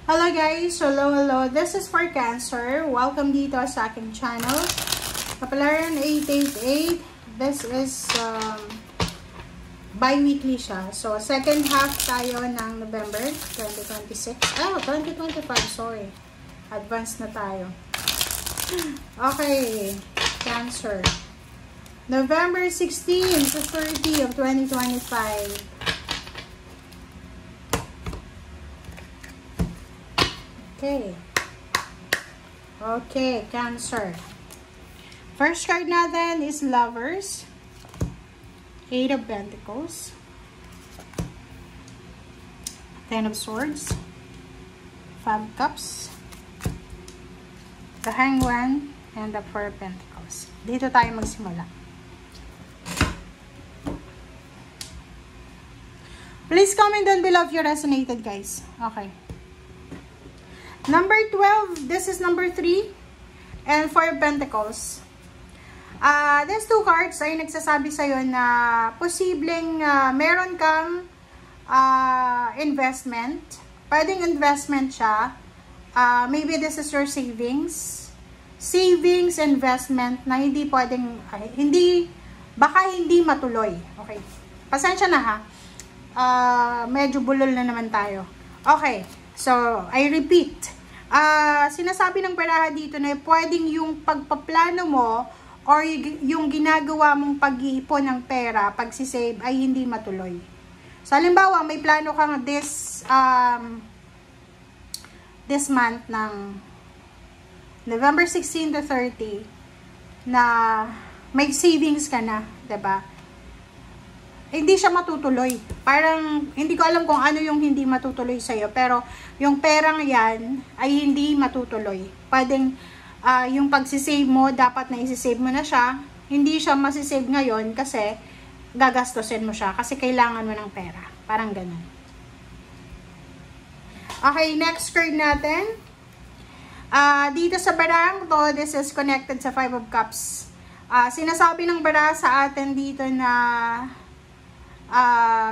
Hello guys! Hello! This is for Cancer. Welcome dito sa aking channel. Kapalaran 888. This is bi-weekly siya. So, second half tayo ng November 2026. 2025. Sorry. Advance na tayo. Okay. Cancer. November 16 to 30 of 2025. Okay, Cancer. First card natin is Lovers. 8 of Pentacles. 10 of Swords. 5 Cups. The Hangman. And the 4 of Pentacles. Dito tayo magsimula. Please comment down below if you resonated, guys. Okay. Number 12, this is number 3, and 4 Pentacles. These two cards ay nagsasabi sa'yo na posibleng meron kang investment. Pwedeng investment siya. Maybe this is your savings. Savings, investment na hindi pwedeng, baka hindi matuloy. Okay. Pasensya na ha. Medyo bulol na naman tayo. Okay. So, I repeat. Sinasabi ng baraha dito na pwedeng yung pagpaplano mo or yung ginagawa mong pag-iipon ng pera, pagsisave, ay hindi matuloy. So, halimbawa, may plano kang this month ng November 16 to 30 na may savings ka na, diba? Hindi siya matutuloy. Parang, hindi ko alam kung ano yung hindi matutuloy sa'yo. Pero, yung perang yan ay hindi matutuloy. Pwedeng, yung pagsisave mo, dapat na isisave mo na siya. Hindi siya masisave ngayon kasi gagastosin mo siya. Kasi kailangan mo ng pera. Parang ganun. Okay, next card natin. Dito sa barang to, this is connected sa 5 of Cups. Sinasabi ng bara sa atin dito na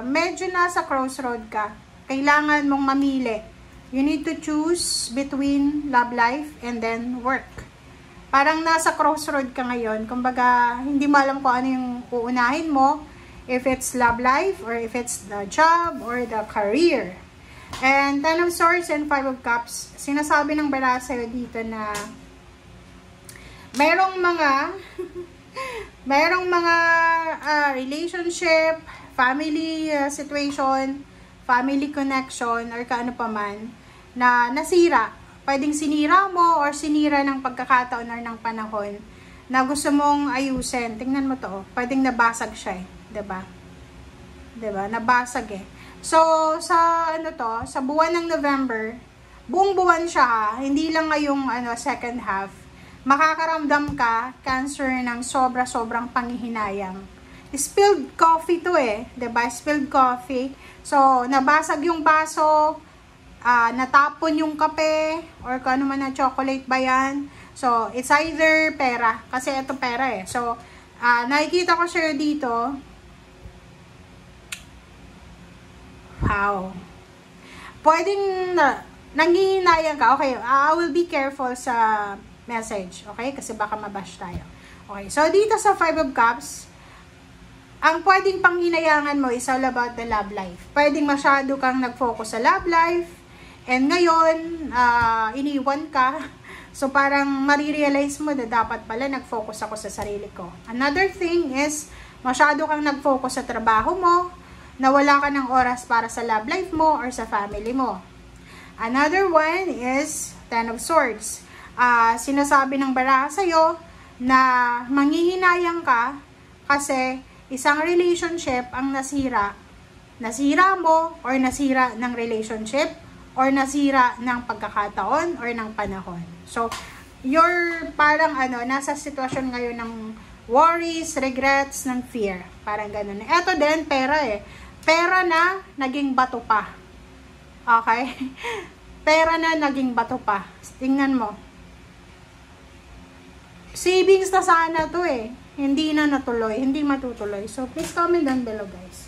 medyo nasa crossroad ka. Kailangan mong mamili. You need to choose between love life and then work. Parang nasa crossroad ka ngayon. Kumbaga, hindi mo alam kung ano yung uunahin mo. If it's love life, or if it's the job, or the career. And 10 of Swords and 5 of Cups. Sinasabi ng bara sa'yo dito na merong mga relationship, family situation, family connection, or kaano pa man, na nasira. Pwedeng sinira mo or sinira ng pagkakataon or ng panahon na gusto mong ayusin. Tingnan mo to. Pwedeng nabasag siya eh. Diba? Diba? Nabasag eh. So, sa sa buwan ng November, buong buwan siya ha. Hindi lang ngayong second half. Makakaramdam ka, Cancer, ng sobrang panghihinayang. Spilled coffee to eh. Diba? Spilled coffee. So, nabasag yung baso, natapon yung kape, or kung ano man na chocolate ba yan. So, it's either pera. Kasi ito pera eh. So, nakikita ko siya dito. Wow. Pwedeng nanghihinayang ka. Okay, I will be careful sa message. Okay? Kasi baka mabash tayo. Okay, so dito sa 5 of Cups, ang pwedeng panghinayangan mo is all about the love life. Pwedeng masyado kang nag-focus sa love life, and ngayon, iniwan ka. So, parang marirealize mo na dapat pala nag-focus ako sa sarili ko. Another thing is, masyado kang nag-focus sa trabaho mo, na wala ka ng oras para sa love life mo or sa family mo. Another one is 10 of Swords. Sinasabi ng baraha sa'yo na manghihinayang ka kasi isang relationship ang nasira. Nasira mo or nasira ng relationship or nasira ng pagkakataon or ng panahon. So, you're parang nasa sitwasyon ngayon ng worries, regrets, ng fear. Parang ganun. Ito din, pera eh. Pera na naging bato pa. Okay? Pera na naging bato pa. Tingnan mo. Savings na sana to eh. Hindi na natuloy, hindi matutuloy. So, please comment down below, guys.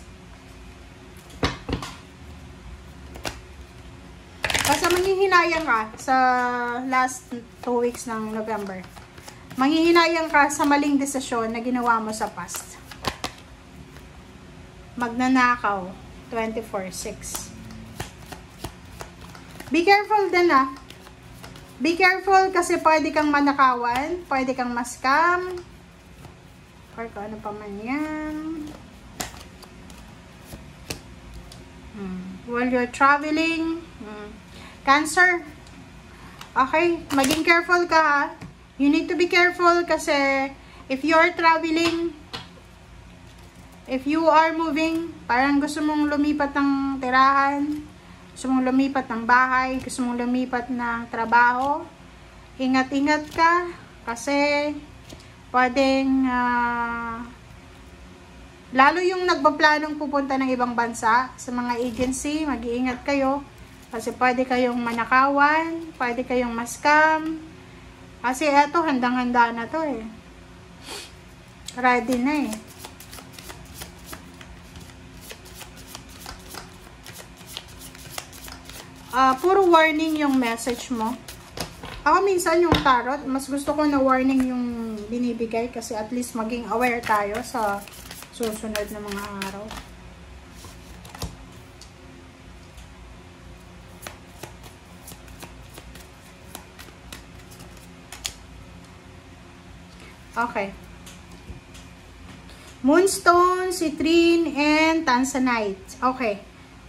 Basta manghihinayang ka sa last 2 weeks ng November. Manghihinayang ka sa maling desisyon na ginawa mo sa past. Magnanakaw, 24/6. Be careful din Be careful kasi pwede kang manakawan, pwede kang ma-scam, or kung ano pa man yan. While you're traveling, Cancer, okay, maging careful ka ha. You need to be careful kasi if you're traveling, if you are moving, parang gusto mong lumipat ng tirahan, gusto mong lumipat ng bahay, gusto mong lumipat ng trabaho, ingat-ingat ka kasi pwedeng lalo yung nagpaplanong pupunta ng ibang bansa, sa mga agency, mag-iingat kayo. Kasi pwede kayong manakawan, pwede kayong ma-scam. Kasi eto, handang-handa na to eh. Ready na eh. Puro warning yung message mo. Ako minsan yung tarot, mas gusto ko na warning yung binibigay kasi at least maging aware tayo sa susunod na mga araw. Okay. Moonstone, citrine, and tanzanite. Okay.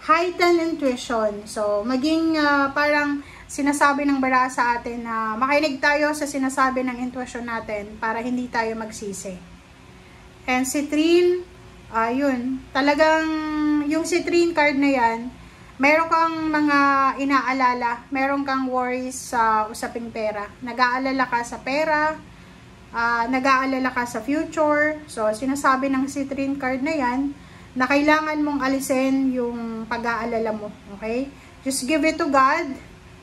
Heightened intuition. So, maging parang sinasabi ng bara sa atin na makinig tayo sa sinasabi ng intuition natin para hindi tayo magsisi. And citrine, yun, talagang yung citrine card na yan, meron kang mga inaalala, meron kang worries sa usaping pera. Nag-aalala ka sa pera, nag-aalala ka sa future. So, sinasabi ng citrine card na yan, na kailangan mong alisin yung pag-aalala mo. Okay? Just give it to God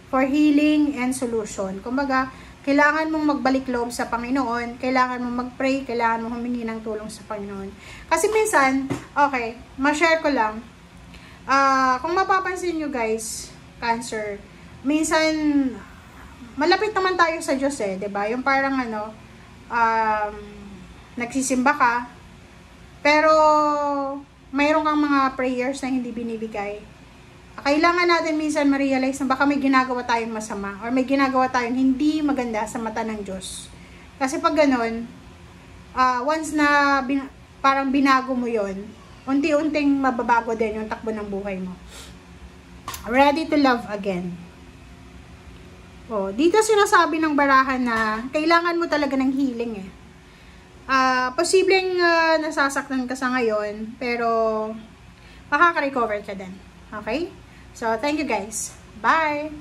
for healing and solution. Kumbaga, kailangan mong magbalik loob sa Panginoon, kailangan mong mag-pray, kailangan mong humingi ng tulong sa Panginoon. Kasi minsan, okay, ma-share ko lang, kung mapapansin nyo guys, Cancer, minsan, malapit naman tayo sa Diyos eh, 'di ba? Yung parang nagsisimba ka, pero mayroon kang mga prayers na hindi binibigay. Kailangan natin minsan ma-realize na baka may ginagawa tayong masama or may ginagawa tayong hindi maganda sa mata ng Diyos. Kasi pag ganun, once na parang binago mo yon, unti-unting mababago din yung takbo ng buhay mo. Ready to love again. Dito sinasabi ng barahan na kailangan mo talaga ng healing eh. Posibleng nasasaktan ka sa ngayon, pero makaka-recover ka din. Okay? So, thank you guys. Bye!